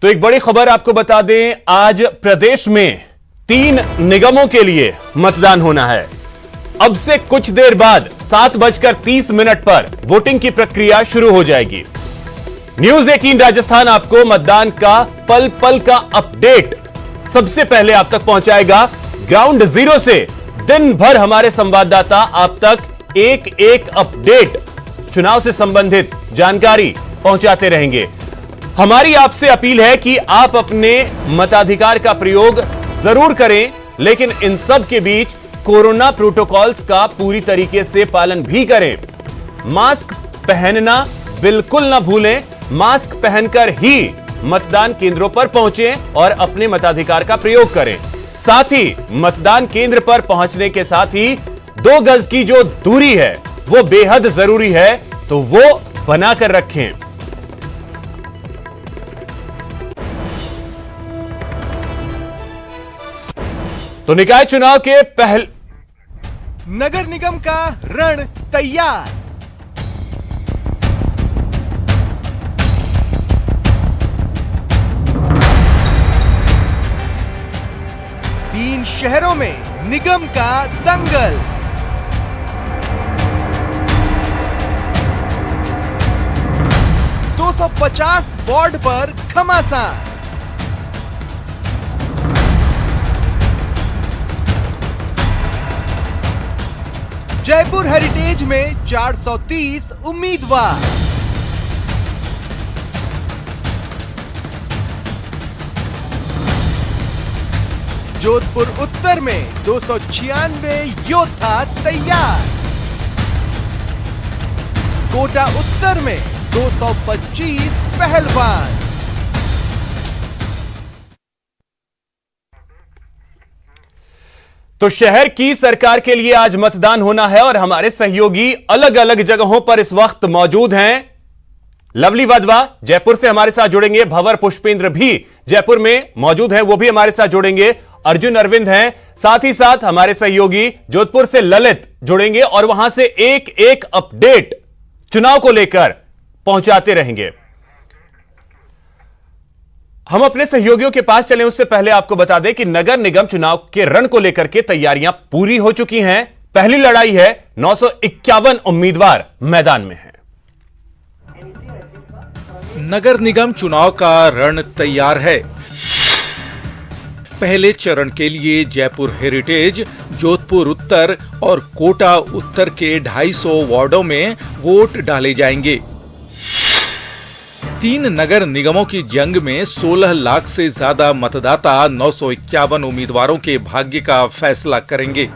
तो एक बड़ी खबर आपको बता दें, आज प्रदेश में 3 निगमों के लिए मतदान होना है। अब से कुछ देर बाद 7:30 पर वोटिंग की प्रक्रिया शुरू हो जाएगी। न्यूज 18 राजस्थान आपको मतदान का पल पल का अपडेट सबसे पहले आप तक पहुंचाएगा। ग्राउंड जीरो से दिन भर हमारे संवाददाता आप तक एक एक अपडेट, चुनाव से संबंधित जानकारी पहुंचाते रहेंगे। हमारी आपसे अपील है कि आप अपने मताधिकार का प्रयोग जरूर करें, लेकिन इन सब के बीच कोरोना प्रोटोकॉल्स का पूरी तरीके से पालन भी करें। मास्क पहनना बिल्कुल ना भूलें। मास्क पहनकर ही मतदान केंद्रों पर पहुंचें और अपने मताधिकार का प्रयोग करें। साथ ही मतदान केंद्र पर पहुंचने के साथ ही 2 गज की जो दूरी है वो बेहद जरूरी है, तो वो बनाकर रखें। तो निकाय चुनाव के पहले नगर निगम का रण तैयार। तीन शहरों में निगम का दंगल। दो 250 वार्ड पर घमासान। जयपुर हेरिटेज में 430 उम्मीदवार। जोधपुर उत्तर में 296 योद्धा तैयार। कोटा उत्तर में 225 पहलवान। तो शहर की सरकार के लिए आज मतदान होना है और हमारे सहयोगी अलग अलग जगहों पर इस वक्त मौजूद हैं। लवली वाधवा जयपुर से हमारे साथ जुड़ेंगे, भंवर पुष्पेंद्र भी जयपुर में मौजूद हैं, वो भी हमारे साथ जुड़ेंगे। अर्जुन अरविंद हैं, साथ ही साथ हमारे सहयोगी जोधपुर से ललित जुड़ेंगे और वहां से एक एक अपडेट चुनाव को लेकर पहुंचाते रहेंगे। हम अपने सहयोगियों के पास चलें उससे पहले आपको बता दें कि नगर निगम चुनाव के रण को लेकर के तैयारियां पूरी हो चुकी हैं। पहली लड़ाई है, 951 उम्मीदवार मैदान में हैं। नगर निगम चुनाव का रण तैयार है। पहले चरण के लिए जयपुर हेरिटेज, जोधपुर उत्तर और कोटा उत्तर के 250 वार्डों में वोट डाले जाएंगे। 3 नगर निगमों की जंग में 16 लाख से ज्यादा मतदाता 951 उम्मीदवारों के भाग्य का फैसला करेंगे।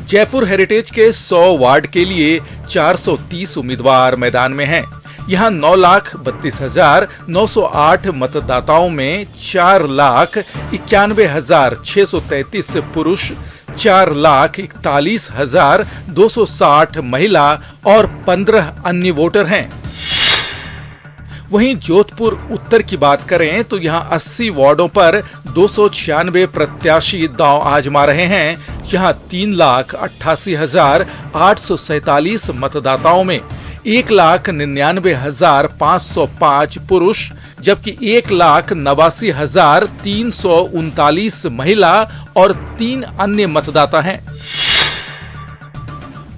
जयपुर हेरिटेज के 100 वार्ड के लिए 430 उम्मीदवार मैदान में हैं। यहाँ 9,32,908 मतदाताओं में 4,91,633 पुरुष, 4,41,260 महिला और 15 अन्य वोटर हैं। वहीं जोधपुर उत्तर की बात करें तो यहाँ 80 वार्डों पर 296 प्रत्याशी दांव आजमा रहे हैं। यहाँ 3,88,847 मतदाताओं में 1,99,505 पुरुष जबकि 1,89,339 महिला और 3 अन्य मतदाता हैं।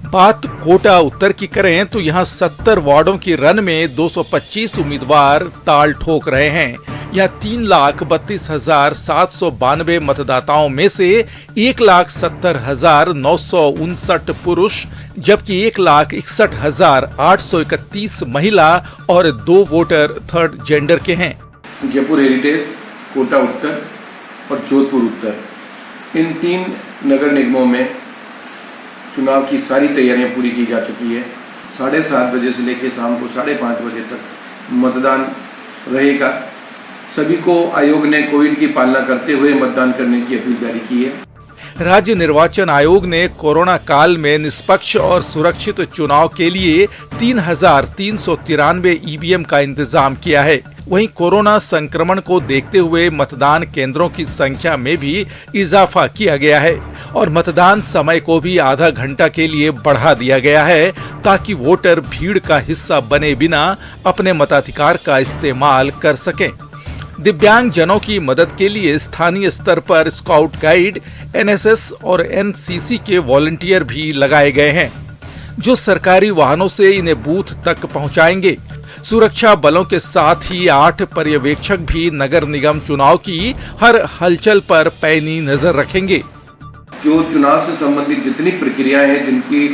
बात कोटा उत्तर की करें तो यहाँ 70 वार्डों की रन में 225 उम्मीदवार ताल ठोक रहे हैं। यहाँ 3,32,792 मतदाताओं में से 1,70,959 पुरुष जबकि 1,61,831 महिला और 2 वोटर थर्ड जेंडर के हैं। जयपुर हेरिटेज, कोटा उत्तर और जोधपुर उत्तर, इन 3 नगर निगमों में चुनाव की सारी तैयारियां पूरी की जा चुकी है। 7:30 बजे से लेकर शाम को 5:30 बजे तक मतदान रहेगा। सभी को आयोग ने कोविड की पालना करते हुए मतदान करने की अपील जारी की है। राज्य निर्वाचन आयोग ने कोरोना काल में निष्पक्ष और सुरक्षित चुनाव के लिए 3,393 ईवीएम का इंतजाम किया है। वहीं कोरोना संक्रमण को देखते हुए मतदान केंद्रों की संख्या में भी इजाफा किया गया है और मतदान समय को भी आधा घंटा के लिए बढ़ा दिया गया है ताकि वोटर भीड़ का हिस्सा बने बिना अपने मताधिकार का इस्तेमाल कर सकें। दिव्यांग जनों की मदद के लिए स्थानीय स्तर पर स्काउट गाइड, एनएसएस और एनसीसी के वॉलंटियर भी लगाए गए हैं, जो सरकारी वाहनों से इन्हें बूथ तक पहुंचाएंगे। सुरक्षा बलों के साथ ही 8 पर्यवेक्षक भी नगर निगम चुनाव की हर हलचल पर पैनी नजर रखेंगे। जो चुनाव से संबंधित जितनी प्रक्रियाएं हैं, जिनकी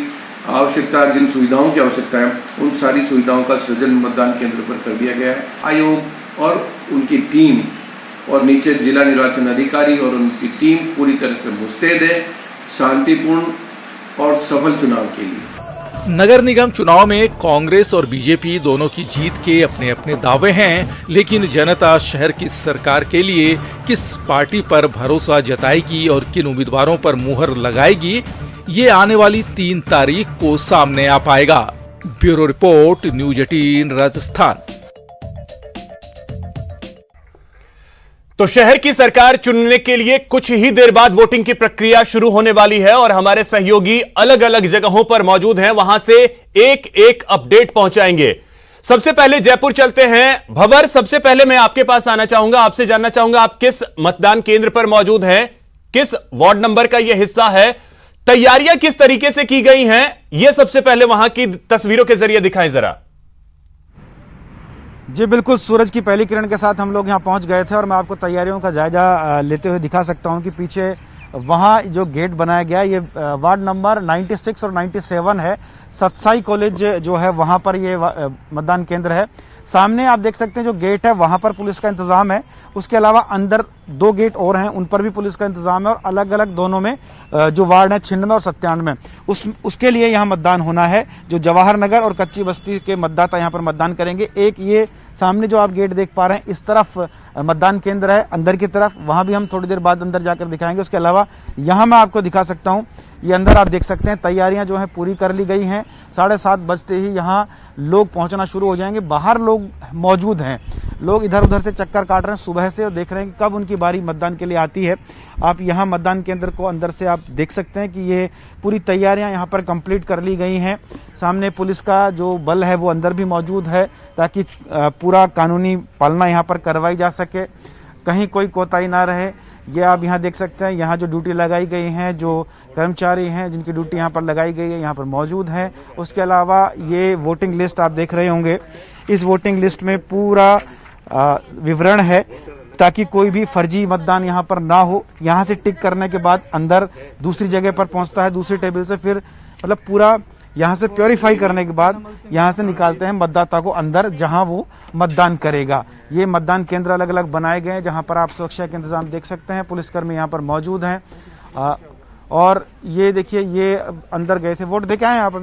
आवश्यकता, जिन सुविधाओं की आवश्यकता है, उन सारी सुविधाओं का सृजन मतदान केंद्र पर कर दिया गया है। आयोग और उनकी टीम और नीचे जिला निर्वाचन अधिकारी और उनकी टीम पूरी तरह से मुस्तैद है शांतिपूर्ण और सफल चुनाव के लिए। नगर निगम चुनाव में कांग्रेस और बीजेपी दोनों की जीत के अपने अपने दावे हैं, लेकिन जनता शहर की सरकार के लिए किस पार्टी पर भरोसा जताएगी और किन उम्मीदवारों पर मुहर लगाएगी, ये आने वाली 3 तारीख को सामने आ पाएगा। Bureau report, news 18 Rajasthan. तो शहर की सरकार चुनने के लिए कुछ ही देर बाद वोटिंग की प्रक्रिया शुरू होने वाली है और हमारे सहयोगी अलग अलग जगहों पर मौजूद हैं, वहां से एक एक अपडेट पहुंचाएंगे। सबसे पहले जयपुर चलते हैं। भंवर, सबसे पहले मैं आपके पास आना चाहूंगा, आपसे जानना चाहूंगा आप किस मतदान केंद्र पर मौजूद हैं, किस वार्ड नंबर का यह हिस्सा है, तैयारियां किस तरीके से की गई हैं, यह सबसे पहले वहां की तस्वीरों के जरिए दिखाएं जरा। जी बिल्कुल, सूरज की पहली किरण के साथ हम लोग यहाँ पहुँच गए थे और मैं आपको तैयारियों का जायजा लेते हुए दिखा सकता हूँ कि पीछे वहाँ जो गेट बनाया गया, ये वार्ड नंबर 96 और 97 है। सतसाई कॉलेज जो है वहाँ पर ये मतदान केंद्र है। सामने आप देख सकते हैं जो गेट है वहाँ पर पुलिस का इंतजाम है। उसके अलावा अंदर 2 गेट और हैं, उन पर भी पुलिस का इंतजाम है और अलग अलग दोनों में जो वार्ड है 96 और 97 उसके लिए यहाँ मतदान होना है। जो जवाहर नगर और कच्ची बस्ती के मतदाता यहाँ पर मतदान करेंगे। एक ये सामने जो आप गेट देख पा रहे हैं, इस तरफ मतदान केंद्र है अंदर की तरफ, वहां भी हम थोड़ी देर बाद अंदर जाकर दिखाएंगे। उसके अलावा यहाँ मैं आपको दिखा सकता हूँ, ये अंदर आप देख सकते हैं तैयारियां जो हैं पूरी कर ली गई हैं। 7:30 बजते ही यहाँ लोग पहुंचना शुरू हो जाएंगे। बाहर लोग मौजूद हैं, लोग इधर उधर से चक्कर काट रहे हैं सुबह से और देख रहे हैं कि कब उनकी बारी मतदान के लिए आती है। आप यहाँ मतदान केंद्र को अंदर से आप देख सकते हैं कि ये पूरी तैयारियां यहाँ पर कंप्लीट कर ली गई हैं। सामने पुलिस का जो बल है वो अंदर भी मौजूद है ताकि पूरा कानूनी पालना यहाँ पर करवाई जा सके, कहीं कोई कोताही ना रहे। ये आप यहाँ देख सकते हैं, यहाँ जो ड्यूटी लगाई गई हैं, जो कर्मचारी हैं जिनकी ड्यूटी यहाँ पर लगाई गई है यहाँ पर मौजूद हैं। उसके अलावा ये वोटिंग लिस्ट आप देख रहे होंगे, इस वोटिंग लिस्ट में पूरा विवरण है ताकि कोई भी फर्जी मतदान यहाँ पर ना हो। यहाँ से टिक करने के बाद अंदर दूसरी जगह पर पहुँचता है, दूसरी टेबल से, फिर मतलब पूरा यहाँ से प्योरीफाई करने के बाद यहाँ से निकालते हैं मतदाता को अंदर जहाँ वो मतदान करेगा। ये मतदान केंद्र अलग अलग बनाए गए हैं जहाँ पर आप सुरक्षा के इंतजाम देख सकते हैं। पुलिसकर्मी यहाँ पर मौजूद हैं और ये देखिए ये अंदर गए थे, वोट देके आए आप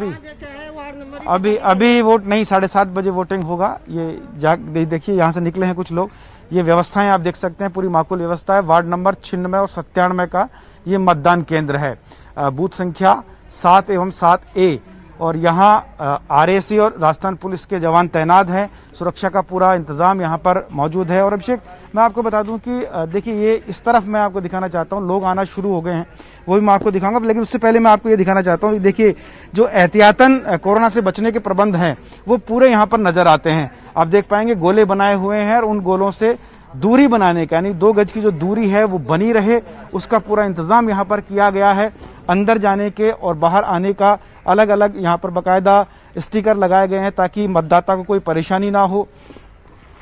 अभी वोट नहीं, 7:30 बजे वोटिंग होगा। ये देखिए यहाँ से निकले हैं कुछ लोग। ये व्यवस्थाएं आप देख सकते हैं, पूरी माकूल व्यवस्था है। वार्ड नंबर 96 और 97 का ये मतदान केंद्र है। बूथ संख्या 7 एवं 7A और यहाँ आरएसी और राजस्थान पुलिस के जवान तैनात हैं। सुरक्षा का पूरा इंतजाम यहाँ पर मौजूद है। और अभिषेक, मैं आपको बता दूं कि देखिए ये इस तरफ मैं आपको दिखाना चाहता हूँ, लोग आना शुरू हो गए हैं, वो भी मैं आपको दिखाऊंगा। लेकिन उससे पहले मैं आपको ये दिखाना चाहता हूँ, देखिए जो एहतियातन कोरोना से बचने के प्रबंध हैं वो पूरे यहाँ पर नजर आते हैं। आप देख पाएंगे गोले बनाए हुए हैं और उन गोलों से दूरी बनाने का, यानी 2 गज की जो दूरी है वो बनी रहे, उसका पूरा इंतजाम यहाँ पर किया गया है। अंदर जाने के और बाहर आने का अलग अलग यहाँ पर बाकायदा स्टिकर लगाए गए हैं ताकि मतदाता को कोई परेशानी ना हो।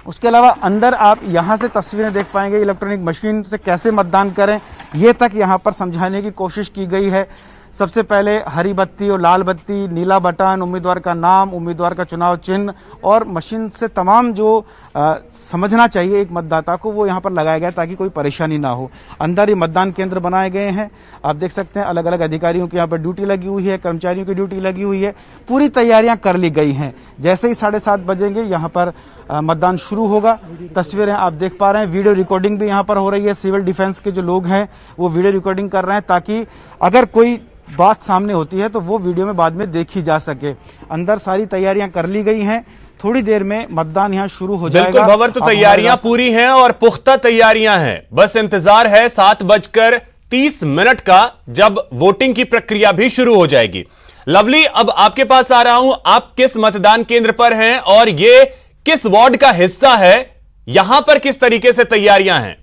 उसके अलावा अंदर आप यहाँ से तस्वीरें देख पाएंगे, इलेक्ट्रॉनिक मशीन से कैसे मतदान करें ये तक यहाँ पर समझाने की कोशिश की गई है। सबसे पहले हरी बत्ती और लाल बत्ती, नीला बटन, उम्मीदवार का नाम, उम्मीदवार का चुनाव चिन्ह और मशीन से तमाम जो समझना चाहिए एक मतदाता को वो यहाँ पर लगाया गया ताकि कोई परेशानी ना हो। अंदर ही मतदान केंद्र बनाए गए हैं, आप देख सकते हैं अलग अलग अधिकारियों की यहाँ पर ड्यूटी लगी हुई है, कर्मचारियों की ड्यूटी लगी हुई है। पूरी तैयारियां कर ली गई हैं। जैसे ही 7:30 बजेंगे यहाँ पर मतदान शुरू होगा। तस्वीरें आप देख पा रहे हैं, वीडियो रिकॉर्डिंग भी यहाँ पर हो रही है। सिविल डिफेंस के जो लोग हैं वो वीडियो रिकॉर्डिंग कर रहे हैं ताकि अगर कोई बात सामने होती है तो वो वीडियो में बाद में देखी जा सके। अंदर सारी तैयारियां कर ली गई हैं, थोड़ी देर में मतदान यहाँ शुरू हो जाएगा। बिल्कुल भंवर, तो तैयारियां पूरी हैं और पुख्ता तैयारियां हैं, बस इंतजार है 7:30 30 मिनट का, जब वोटिंग की प्रक्रिया भी शुरू हो जाएगी। लवली, अब आपके पास आ रहा हूं, आप किस मतदान केंद्र पर हैं और ये किस वार्ड का हिस्सा है? यहां पर किस तरीके से तैयारियां हैं?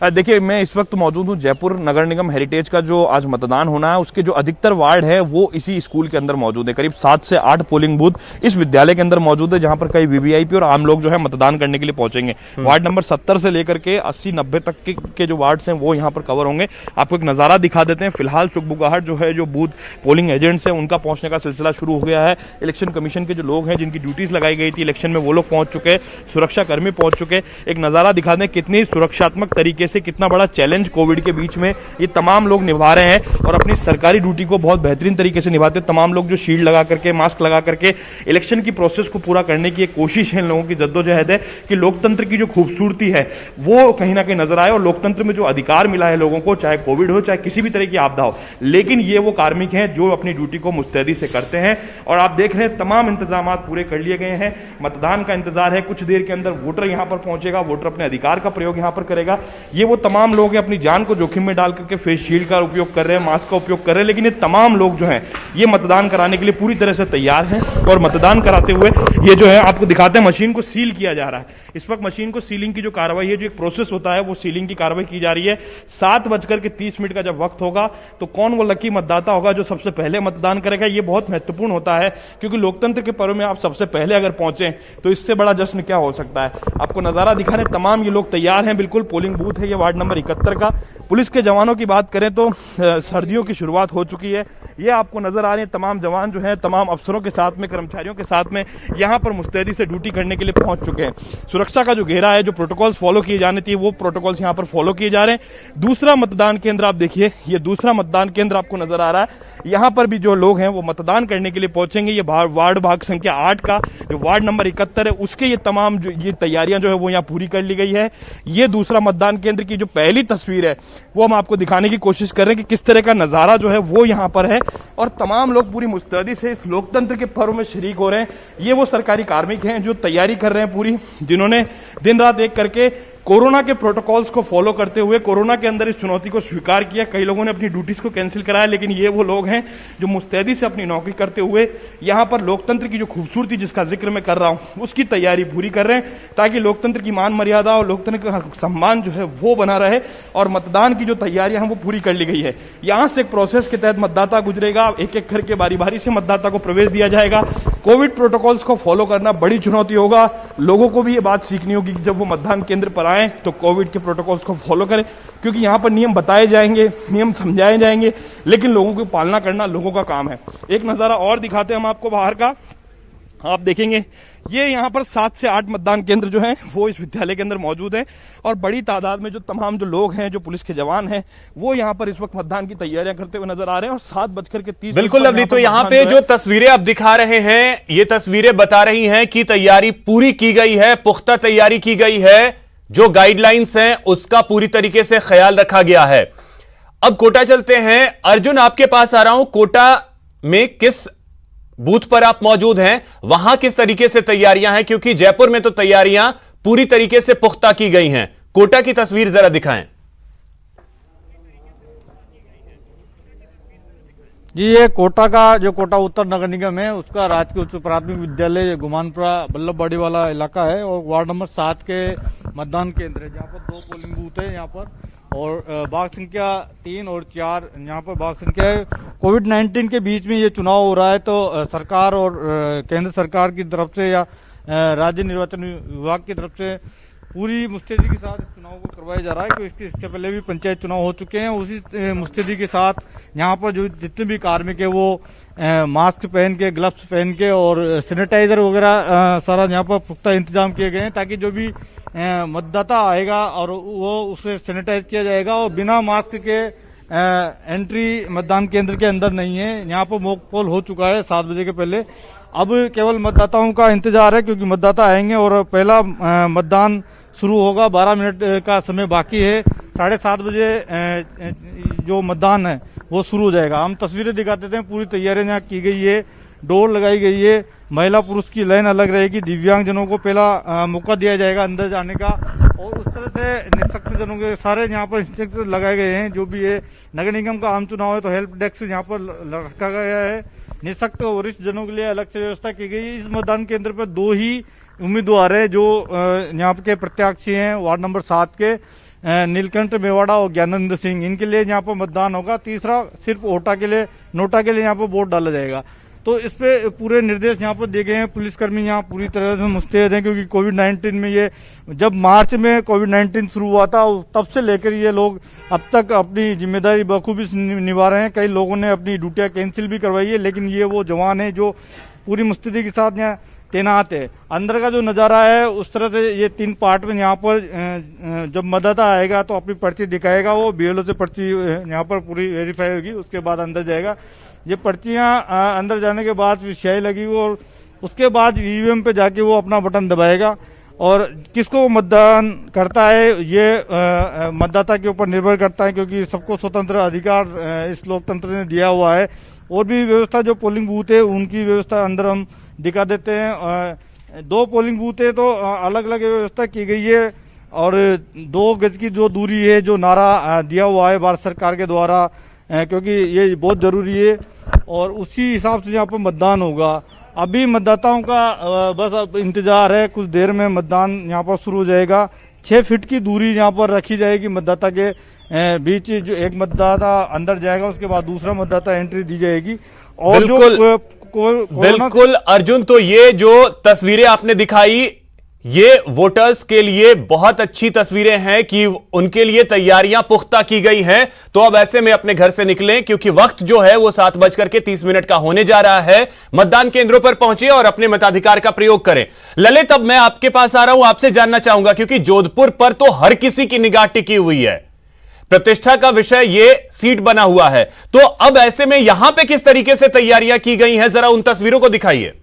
देखिए, मैं इस वक्त मौजूद हूं जयपुर नगर निगम हेरिटेज का जो आज मतदान होना है उसके जो अधिकतर वार्ड है वो इसी स्कूल के अंदर मौजूद है। करीब 7 से 8 पोलिंग बूथ इस विद्यालय के अंदर मौजूद है, जहां पर कई वीवीआईपी और आम लोग जो है मतदान करने के लिए पहुंचेंगे। वार्ड नंबर 70 से लेकर के 80-90 तक के जो वार्ड्स हैं वो यहाँ पर कवर होंगे। आपको एक नजारा दिखा देते हैं। फिलहाल चुकबुकाहट जो है, जो बूथ पोलिंग एजेंट्स हैं उनका पहुंचने का सिलसिला शुरू हो गया है। इलेक्शन कमीशन के जो लोग हैं जिनकी ड्यूटीज लगाई गई थी इलेक्शन में, वो लोग पहुंच चुके, सुरक्षा कर्मी पहुंच चुके। एक नजारा दिखा दें कितनी सुरक्षात्मक तरीके से, कितना बड़ा चैलेंज कोविड के बीच में ये तमाम लोग निभा रहे हैं और अपनी सरकारी ड्यूटी को बहुत बेहतरीन तरीके से निभाते हैं। तमाम लोग जो शील्ड लगा करके, मास्क लगा करके इलेक्शन की प्रोसेस को पूरा करने की एक कोशिश है इन लोगों की, जद्दोजहद है कि लोकतंत्र की जो खूबसूरती है वो कहीं ना कहीं नजर आए और लोकतंत्र में जो अधिकार मिला है लोगों को, चाहे कोविड हो चाहे किसी भी तरह की आपदा हो, लेकिन ये वो कार्मिक हैं जो अपनी ड्यूटी को मुस्तैदी से करते हैं। और आप देख रहे हैं तमाम इंतजाम पूरे कर लिए गए हैं। मतदान का इंतजार है, कुछ देर के अंदर वोटर यहां पर पहुंचेगा, वोटर अपने अधिकार का प्रयोग यहां पर करेगा। ये वो तमाम लोग अपनी जान को जोखिम में डाल करके फेस शील्ड का उपयोग कर रहे हैं, मास्क का उपयोग कर रहे हैं, लेकिन ये तमाम लोग जो हैं ये मतदान कराने के लिए पूरी तरह से तैयार हैं। और मतदान कराते हुए ये जो है आपको दिखाते हैं, मशीन को सील किया जा रहा है। इस वक्त मशीन को सीलिंग की जो कार्रवाई है, जो एक प्रोसेस होता है, वो सीलिंग की कार्रवाई की जा रही है। 7:30 का जब वक्त होगा तो कौन वो लकी मतदाता होगा जो सबसे पहले मतदान करेगा, ये बहुत महत्वपूर्ण होता है, क्योंकि लोकतंत्र के पर्व में आप सबसे पहले अगर पहुंचे तो इससे बड़ा जश्न क्या हो सकता है। आपको नजारा दिखाने, तमाम ये लोग तैयार हैं, बिल्कुल पोलिंग बूथ है ये वार्ड नंबर 71 का। पुलिस के जवानों की बात करें तो सर्दियों की शुरुआत हो चुकी है। ये आपको नजर आ रहे हैं तमाम जवान जो हैं तमाम अफसरों के साथ में, कर्मचारियों के साथ में यहां पर मुस्तैदी से ड्यूटी करने के लिए पहुंच चुके हैं। सुरक्षा का जो घेरा है, जो प्रोटोकॉल्स फॉलो किए जाने चाहिए वो प्रोटोकॉल्स यहां पर फॉलो किए जा रहे हैं। दूसरा मतदान केंद्र आप देखिए, ये दूसरा मतदान केंद्र आपको नजर आ रहा है। यहां पर भी जो लोग हैं वो मतदान करने के लिए पहुंचेंगे। ये वार्ड भाग संख्या 8 का जो वार्ड नंबर 71 है उसके ये तमाम जो ये तैयारियां जो है वो यहां पूरी कर ली गई है। ये दूसरा मतदान केंद्र की जो पहली तस्वीर है वो हम आपको दिखाने की कोशिश कर रहे हैं कि किस तरह का नजारा जो है वो यहां पर है और तमाम लोग पूरी मुस्तैदी से इस लोकतंत्र के पर्व में शरीक हो रहे हैं। ये वो सरकारी कार्मिक हैं जो तैयारी कर रहे हैं पूरी, जिन्होंने दिन रात एक करके कोरोना के प्रोटोकॉल्स को फॉलो करते हुए कोरोना के अंदर इस चुनौती को स्वीकार किया। कई लोगों ने अपनी ड्यूटीज को कैंसिल कराया, लेकिन ये वो लोग हैं जो मुस्तैदी से अपनी नौकरी करते हुए यहां पर लोकतंत्र की जो खूबसूरती जिसका जिक्र मैं कर रहा हूं उसकी तैयारी पूरी कर रहे हैं, ताकि लोकतंत्र की मान मर्यादा और लोकतंत्र का सम्मान जो है वो बना रहे। और मतदान की जो तैयारियां हैं वो पूरी कर ली गई है। यहां से एक प्रोसेस के तहत मतदाता गुजरेगा, एक एक करके बारी बारी से मतदाता को प्रवेश दिया जाएगा। कोविड प्रोटोकॉल्स को फॉलो करना बड़ी चुनौती होगा। लोगों को भी ये बात सीखनी होगी कि जब वो मतदान केंद्र पर आए तो कोविड के प्रोटोकॉल्स को फॉलो करें, क्योंकि यहां पर नियम बताए जाएंगे, नियम समझाए जाएंगे, लेकिन लोगों की पालना करना लोगों का काम है। एक नजारा और दिखाते हैं हम आपको बाहर का। आप देखेंगे ये यहाँ पर 7 से 8 मतदान केंद्र जो हैं वो इस विद्यालय के अंदर मौजूद हैं और बड़ी तादाद में जो तमाम जो लोग हैं, जो पुलिस के जवान हैं, वो यहाँ पर इस वक्त मतदान की तैयारियां करते हुए नजर आ रहे हैं। और 7:30 बिल्कुल लवली, तो यहाँ पे जो तस्वीरें आप दिखा रहे हैं ये तस्वीरें बता रही हैं कि तैयारी पूरी की गई है, पुख्ता तैयारी की गई है, जो गाइडलाइंस हैं उसका पूरी तरीके से ख्याल रखा गया है। अब कोटा चलते हैं। अर्जुन, आपके पास आ रहा हूं। कोटा में किस बूथ पर आप मौजूद हैं, वहां किस तरीके से तैयारियां हैं? क्योंकि जयपुर में तो तैयारियां पूरी तरीके से पुख्ता की गई हैं। कोटा की तस्वीर जरा दिखाएं। जी, ये कोटा का जो कोटा उत्तर नगर निगम है उसका राजकीय उच्च प्राथमिक विद्यालय गुमानपुरा बल्लभबाड़ी वाला इलाका है और वार्ड नंबर 7 के मतदान केंद्र है, जहाँ पर 2 पोलिंग बूथ है यहाँ पर और बाघ संख्या 3 और 4 यहाँ पर बाघ संख्या है। कोविड-19 के बीच में ये चुनाव हो रहा है तो सरकार और केंद्र सरकार की तरफ से या राज्य निर्वाचन विभाग की तरफ से पूरी मुस्तैदी के साथ इस चुनाव को करवाया जा रहा है, क्योंकि इससे पहले भी पंचायत चुनाव हो चुके हैं। उसी मुस्तैदी के साथ यहाँ पर जो जितने भी कार्मिक है वो मास्क पहन के, ग्लव्स पहन के और सैनिटाइजर वगैरह सारा यहाँ पर पुख्ता इंतजाम किए गए हैं, ताकि जो भी मतदाता आएगा और वो उसे सैनिटाइज किया जाएगा और बिना मास्क के एंट्री मतदान केंद्र के अंदर नहीं है। यहाँ पर मॉक पोल हो चुका है 7 बजे के पहले। अब केवल मतदाताओं का इंतजार है, क्योंकि मतदाता आएंगे और पहला मतदान शुरू होगा। 12 मिनट का समय बाकी है। 7:30 बजे जो मतदान है वो शुरू हो जाएगा। हम तस्वीरें दिखाते थे, पूरी तैयारियां यहाँ की गई है, डोर लगाई गई है महिला पुरुष की लाइन अलग रहेगी। दिव्यांगजनों को पहला मौका दिया जाएगा अंदर जाने का, और उस तरह से निःशक्त जनों के सारे यहाँ पर इंस्ट्रक्टर लगाए गए हैं। जो भी ये नगर निगम का आम चुनाव है तो हेल्प डेस्क यहाँ पर रखा गया है। निःशक्त और वरिष्ठ जनों के लिए अलग से व्यवस्था की गई है। इस मतदान केंद्र पर 2 ही उम्मीदवार है जो यहाँ के प्रत्याशी हैं। वार्ड नंबर 7 के नीलकंठ मेवाड़ा और ज्ञानेंद्र सिंह, इनके लिए यहाँ पर मतदान होगा। तीसरा सिर्फ नोटा के लिए यहाँ पर वोट डाला जाएगा। तो इस पे पूरे निर्देश यहाँ पर दिए गए हैं। पुलिसकर्मी यहाँ पूरी तरह से मुस्तैद हैं, क्योंकि कोविड-19 में ये जब मार्च में कोविड-19 शुरू हुआ था तब से लेकर ये लोग अब तक अपनी जिम्मेदारी बखूबी निभा रहे हैं। कई लोगों ने अपनी ड्यूटियां कैंसिल भी करवाई है, लेकिन ये वो जवान है जो पूरी मुस्तैदी के साथ यहाँ तैनात है। अंदर का जो नज़ारा है उस तरह से ये 3 पार्ट में यहाँ पर जब मतदाता आएगा तो अपनी पर्ची दिखाएगा, वो BLO से पर्ची यहाँ पर पूरी वेरीफाई होगी, उसके बाद अंदर जाएगा। ये पर्चियां अंदर जाने के बाद स्याही लगी और उसके बाद EVM पे जाके वो अपना बटन दबाएगा, और किसको मतदान करता है ये मतदाता के ऊपर निर्भर करता है, क्योंकि सबको स्वतंत्र अधिकार इस लोकतंत्र ने दिया हुआ है। और भी व्यवस्था जो पोलिंग बूथ है उनकी व्यवस्था अंदर हम दिखा देते हैं। 2 पोलिंग बूथ है तो अलग अलग व्यवस्था की गई है, और 2 गज की जो दूरी है जो नारा दिया हुआ है भारत सरकार के द्वारा, क्योंकि ये बहुत जरूरी है, और उसी हिसाब से यहाँ पर मतदान होगा। अभी मतदाताओं का बस अब इंतजार है, कुछ देर में मतदान यहाँ पर शुरू हो जाएगा। 6 फीट की दूरी यहाँ पर रखी जाएगी मतदाता के बीच। जो एक मतदाता अंदर जाएगा उसके बाद दूसरा मतदाता एंट्री दी जाएगी। और बिल्कुल अर्जुन, तो ये जो तस्वीरें आपने दिखाई ये वोटर्स के लिए बहुत अच्छी तस्वीरें हैं कि उनके लिए तैयारियां पुख्ता की गई हैं। तो अब ऐसे में अपने घर से निकलें, क्योंकि वक्त जो है वो 7:30 का होने जा रहा है। मतदान केंद्रों पर पहुंचे और अपने मताधिकार का प्रयोग करें। ललित, अब मैं आपके पास आ रहा हूं, आपसे जानना चाहूंगा, क्योंकि जोधपुर पर तो हर किसी की निगाह टिकी हुई है, प्रतिष्ठा का विषय ये सीट बना हुआ है। तो अब ऐसे में यहां पे किस तरीके से तैयारियां की गई हैं, जरा उन तस्वीरों को दिखाइए।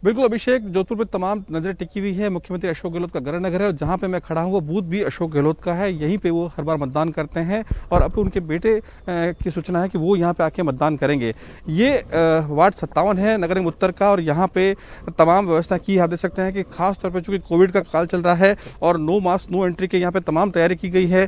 बिल्कुल अभिषेक, जोधपुर में तमाम नजरें टिकी हुई है। मुख्यमंत्री अशोक गहलोत का गृहनगर है, और जहां पे मैं खड़ा हूं वो बूथ भी अशोक गहलोत का है। यहीं पे वो हर बार मतदान करते हैं, और अब उनके बेटे की सूचना है कि वो यहां पे आके मतदान करेंगे। ये वार्ड 57 है नगर निगम उत्तर का, और यहाँ पे तमाम व्यवस्था की आप देख सकते हैं कि खास तौर पर चूंकि कोविड का काल चल रहा है और नो मास्क नो एंट्री के यहाँ पे तमाम तैयारी की गई है।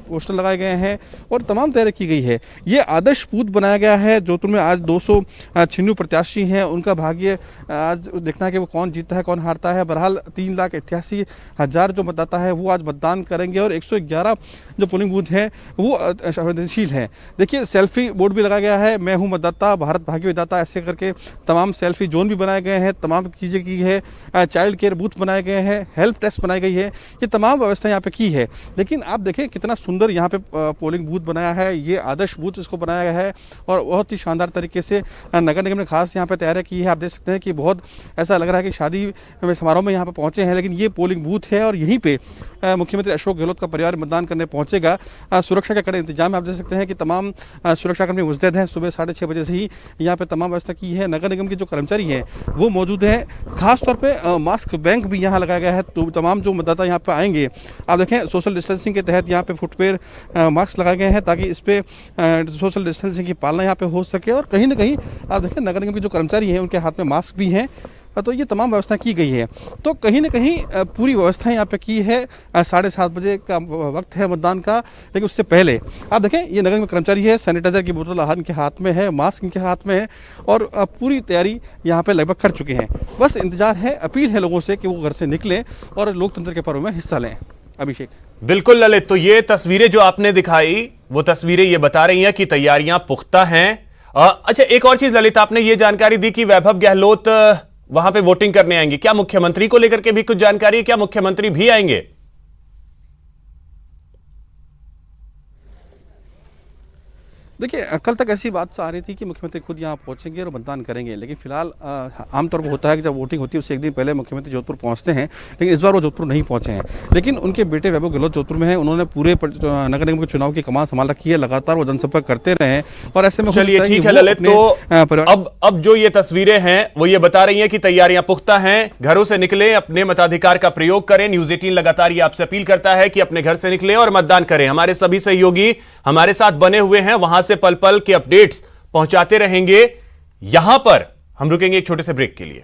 पोस्टर लगाए गए हैं और तमाम तैयारी की गई है। ये आदर्श बूथ बनाया गया है। जोधपुर में आज 296 प्रत्याशी हैं, उनका भाग्य आज देखना है कि वो कौन जीतता है कौन हारता है। बहरहाल 3,88,000 जो मतदाता है वो आज मतदान करेंगे, और 111 जो पोलिंग बूथ हैं वो संवेदनशील हैं। देखिए सेल्फी बोर्ड भी लगाया गया है, मैं हूँ मतदाता, भारत भाग्य विधाता, ऐसे करके तमाम सेल्फी जोन भी बनाए गए हैं, तमाम चीज़ें की है। चाइल्ड केयर बूथ बनाए गए हैं, हेल्प डेस्क बनाई गई है, ये तमाम व्यवस्था यहाँ पे की है। लेकिन आप देखें कितना सुंदर यहाँ पे पोलिंग बूथ बनाया है। ये आदर्श बूथ इसको बनाया गया है, और बहुत ही शानदार तरीके से नगर निगम ने खास यहाँ पे तैयारी की है। आप देख सकते हैं कि बहुत ऐसा लग रहा है कि शादी समारोह में यहाँ पे पहुंचे हैं, लेकिन ये पोलिंग बूथ है और यहीं पे मुख्यमंत्री अशोक गहलोत का परिवार मतदान करने पहुंचेगा। सुरक्षा के कड़े इंतजाम आप देख सकते हैं कि तमाम सुरक्षाकर्मी मुस्तैद हैं। सुबह 6:30 बजे से ही यहाँ पे तमाम व्यवस्था की है। नगर निगम के जो कर्मचारी हैं वो मौजूद हैं। खासतौर पर मास्क बैंक भी यहाँ लगाया गया है, तो तमाम जो मतदाता यहाँ पे आएंगे, आप देखें सोशल डिस्टेंसिंग के तहत यहाँ पे फुटवेयर मास्क लगाए गए हैं, ताकि इस पे सोशल डिस्टेंसिंग की पालना यहाँ पे हो सके। और कहीं ना कहीं आप देखें नगर निगम के जो कर्मचारी हैं उनके हाथ में मास्क भी हैं, तो ये तमाम व्यवस्था की गई है। तो कहीं ना कहीं पूरी व्यवस्था यहाँ पे की है। 7:30 बजे का वक्त है मतदान का, लेकिन उससे पहले आप देखें ये नगर निगम कर्मचारी है, सैनिटाइजर की बोतल इनके हाथ में है, मास्क इनके हाथ में है, और पूरी तैयारी यहाँ पे लगभग कर चुके हैं। बस इंतजार है, अपील है लोगों से कि वो घर से निकलें और लोकतंत्र के पर्व में हिस्सा लें। अभिषेक। बिल्कुल ललित, तो ये तस्वीरें जो आपने दिखाई वो तस्वीरें ये बता रही हैं कि तैयारियां पुख्ता हैं। अच्छा, एक और चीज ललित, आपने ये जानकारी दी कि वैभव गहलोत वहां पे वोटिंग करने आएंगे, क्या मुख्यमंत्री को लेकर के भी कुछ जानकारी है? क्या मुख्यमंत्री भी आएंगे? देखिए कल तक ऐसी बात आ रही थी कि मुख्यमंत्री खुद यहाँ पहुंचेंगे और मतदान करेंगे, लेकिन फिलहाल आमतौर पर होता है कि जब वोटिंग होती है उससे एक दिन पहले मुख्यमंत्री जोधपुर पहुंचते हैं, लेकिन इस बार वो जोधपुर नहीं पहुंचे हैं। लेकिन उनके बेटे वैभव गहलोत जोधपुर में हैं, उन्होंने पूरे नगर निगम के चुनाव की कमान संभाल रखी है, लगातार वो जनसंपर्क करते रहे हैं। और ऐसे में चलिए ठीक है ललित, तो अब जो ये तस्वीरें हैं वो ये बता रही हैं कि तैयारियां पुख्ता हैं। घरों से निकले, अपने मताधिकार का प्रयोग करें। न्यूज 18 लगातार ये आपसे अपील करता है कि अपने घर से निकले और मतदान करें। हमारे सभी सहयोगी हमारे साथ बने हुए हैं, वहां से पल पल के अपडेट्स पहुंचाते रहेंगे। यहां पर हम रुकेंगे एक छोटे से ब्रेक के लिए।